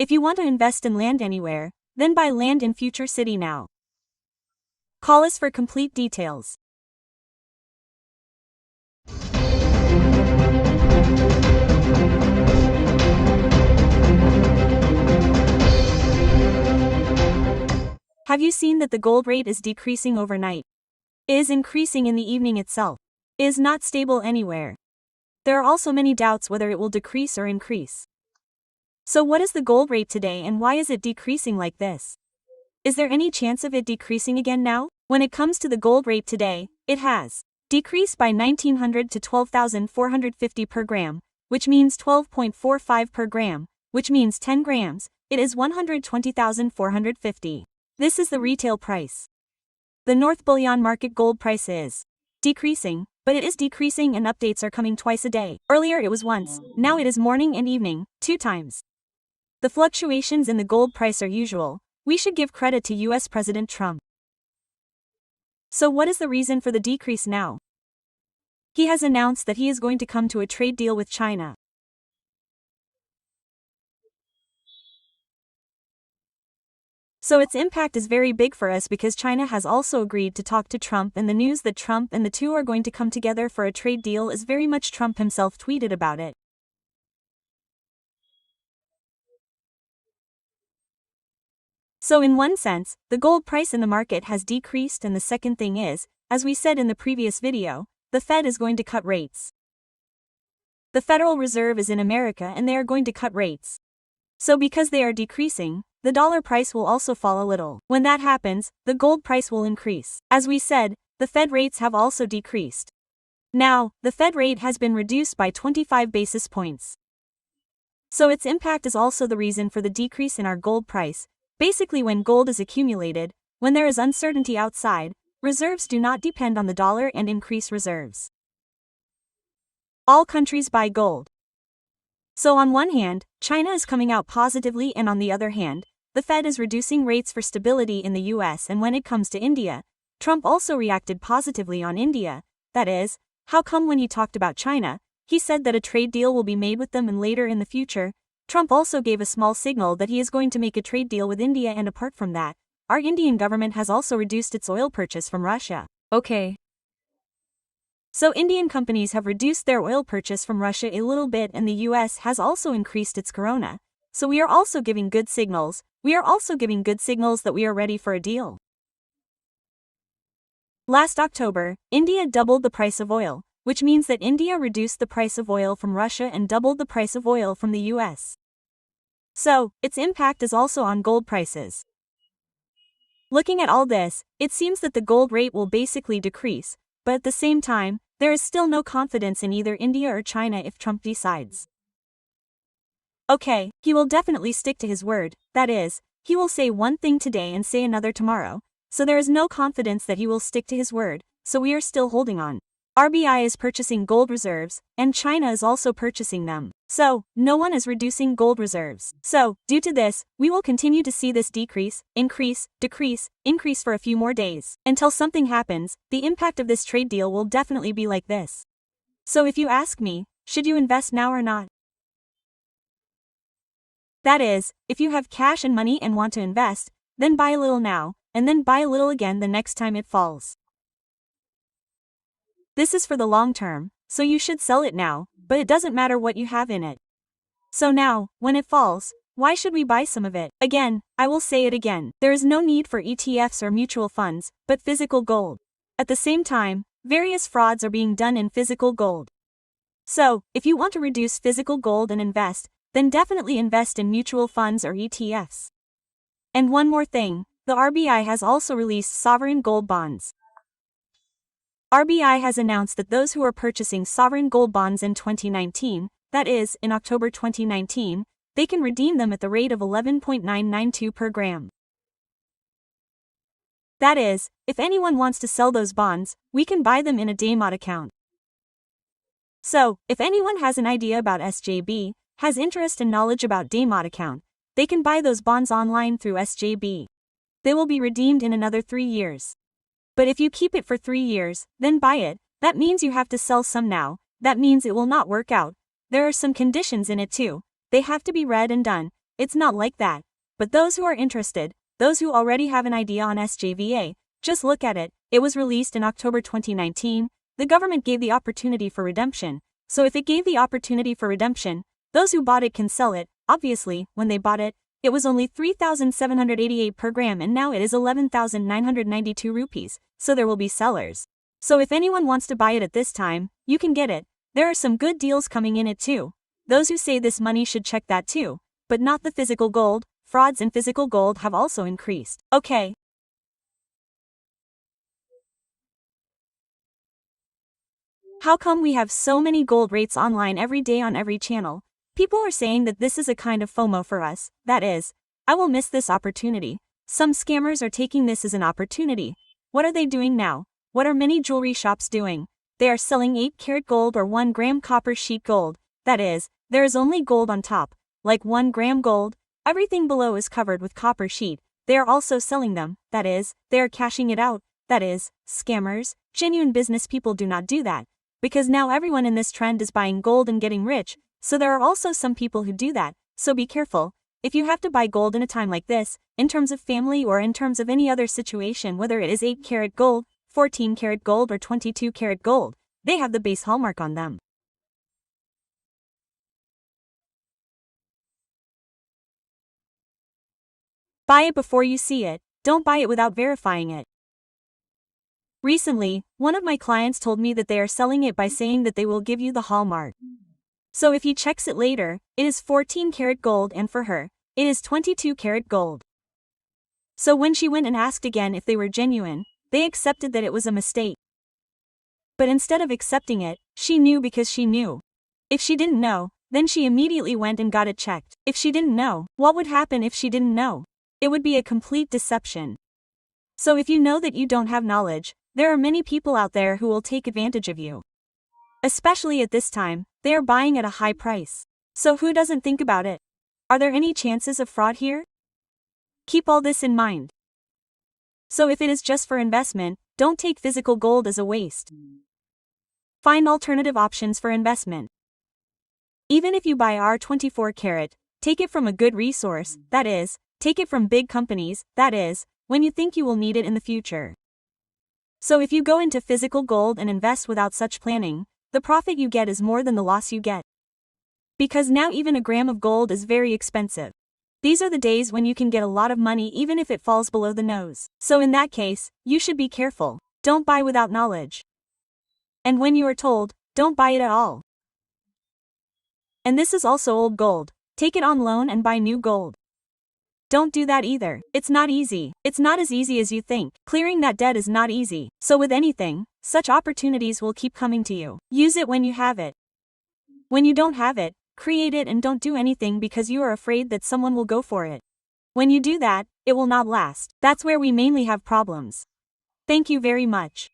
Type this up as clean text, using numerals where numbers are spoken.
If you want to invest in land anywhere, then buy land in Future City now. Call us for complete details. Have you seen that the gold rate is decreasing overnight? Is increasing in the evening itself. Is not stable anywhere. There are also many doubts whether it will decrease or increase. So what is the gold rate today and why is it decreasing like this? Is there any chance of it decreasing again now? When it comes to the gold rate today, it has decreased by 1900 to 12,450 per gram, which means 12.45 per gram, which means 10 grams, it is 120,450. This is the retail price. The North Bullion Market gold price is decreasing, but it is decreasing and updates are coming twice a day. Earlier it was once, now it is morning and evening, 2 times. The fluctuations in the gold price are usual. We should give credit to US President Trump. So what is the reason for the decrease now? He has announced that he is going to come to a trade deal with China. So its impact is very big for us because China has also agreed to talk to Trump, and the news that Trump and the two are going to come together for a trade deal is very much Trump himself tweeted about it. So in one sense, the gold price in the market has decreased, and the second thing is, as we said in the previous video, the Fed is going to cut rates. The Federal Reserve is in America and they are going to cut rates. So because they are decreasing, the dollar price will also fall a little. When that happens, the gold price will increase. As we said, the Fed rates have also decreased. Now, the Fed rate has been reduced by 25 basis points. So its impact is also the reason for the decrease in our gold price. Basically, when gold is accumulated, when there is uncertainty outside, reserves do not depend on the dollar and increase reserves. All countries buy gold. So on one hand, China is coming out positively, and on the other hand, the Fed is reducing rates for stability in the US. And when it comes to India, Trump also reacted positively on India. That is, how come when he talked about China, he said that a trade deal will be made with them, and later in the future, Trump also gave a small signal that he is going to make a trade deal with India. And apart from that, our Indian government has also reduced its oil purchase from Russia. Okay. So Indian companies have reduced their oil purchase from Russia a little bit, and the US has also increased its corona. So we are also giving good signals. We are also giving good signals that we are ready for a deal. Last October, India doubled the price of oil, which means that India reduced the price of oil from Russia and doubled the price of oil from the US. So, its impact is also on gold prices. Looking at all this, it seems that the gold rate will basically decrease, but at the same time, there is still no confidence in either India or China if Trump decides. Okay, he will definitely stick to his word, that is, he will say one thing today and say another tomorrow, so there is no confidence that he will stick to his word, so we are still holding on. RBI is purchasing gold reserves, and China is also purchasing them. So, no one is reducing gold reserves. So, due to this, we will continue to see this decrease, increase, decrease, increase for a few more days. Until something happens, the impact of this trade deal will definitely be like this. So if you ask me, should you invest now or not? That is, if you have cash and money and want to invest, then buy a little now, and then buy a little again the next time it falls. This is for the long term, so you should sell it now, but it doesn't matter what you have in it. So now, when it falls, why should we buy some of it? Again, I will say it again, there is no need for ETFs or mutual funds, but physical gold. At the same time, various frauds are being done in physical gold. So, if you want to reduce physical gold and invest, then definitely invest in mutual funds or ETFs. And one more thing, the RBI has also released sovereign gold bonds. RBI has announced that those who are purchasing sovereign gold bonds in 2019, that is, in October 2019, they can redeem them at the rate of 11.992 per gram. That is, if anyone wants to sell those bonds, we can buy them in a Daymod account. So, if anyone has an idea about SJB, has interest and knowledge about Daymod account, they can buy those bonds online through SJB. They will be redeemed in another 3 years. But if you keep it for 3 years, then buy it. That means you have to sell some now. That means it will not work out. There are some conditions in it too. They have to be read and done. it's not like that. But those who are interested, those who already have an idea on SJVA, just look at it. It was released in October 2019. The government gave the opportunity for redemption. So if it gave the opportunity for redemption, those who bought it can sell it. Obviously, when they bought it, it was only 3,788 per gram and now it is 11,992 rupees, so there will be sellers. So if anyone wants to buy it at this time, you can get it. There are some good deals coming in it too. Those who say this money should check that too, but not the physical gold. Frauds in physical gold have also increased. Okay. How come we have so many gold rates online every day on every channel? People are saying that this is a kind of FOMO for us, that is, I will miss this opportunity. Some scammers are taking this as an opportunity. What are they doing now? What are many jewelry shops doing? They are selling 8-karat gold or 1-gram copper sheet gold. That is, there is only gold on top, like 1-gram gold. Everything below is covered with copper sheet. They are also selling them, that is, they are cashing it out. That is, scammers. Genuine business people do not do that. Because now everyone in this trend is buying gold and getting rich. So there are also some people who do that, so be careful. If you have to buy gold in a time like this, in terms of family or in terms of any other situation, whether it is 8-karat gold, 14-karat gold or 22-karat gold, they have the base hallmark on them. Buy it before you see it, don't buy it without verifying it. Recently, one of my clients told me that they are selling it by saying that they will give you the hallmark. So if he checks it later, it is 14-karat gold and for her, it is 22-karat gold. So when she went and asked again if they were genuine, they accepted that it was a mistake. But instead of accepting it, she knew because she knew. If she didn't know, then she immediately went and got it checked. If she didn't know, what would happen if she didn't know? It would be a complete deception. So if you know that you don't have knowledge, there are many people out there who will take advantage of you. Especially at this time, they are buying at a high price. So who doesn't think about it? Are there any chances of fraud here? Keep all this in mind. So if it is just for investment, don't take physical gold as a waste. Find alternative options for investment. Even if you buy our 24-karat, take it from a good resource, that is, take it from big companies, that is, when you think you will need it in the future. So if you go into physical gold and invest without such planning, the profit you get is more than the loss you get. Because now even a gram of gold is very expensive. These are the days when you can get a lot of money even if it falls below the nose. So in that case, you should be careful. Don't buy without knowledge. And when you are told, don't buy it at all. And this is also old gold. Take it on loan and buy new gold. Don't do that either. It's not easy. It's not as easy as you think. Clearing that debt is not easy. So with anything, such opportunities will keep coming to you. Use it when you have it. When you don't have it, create it and don't do anything because you are afraid that someone will go for it. When you do that, it will not last. That's where we mainly have problems. Thank you very much.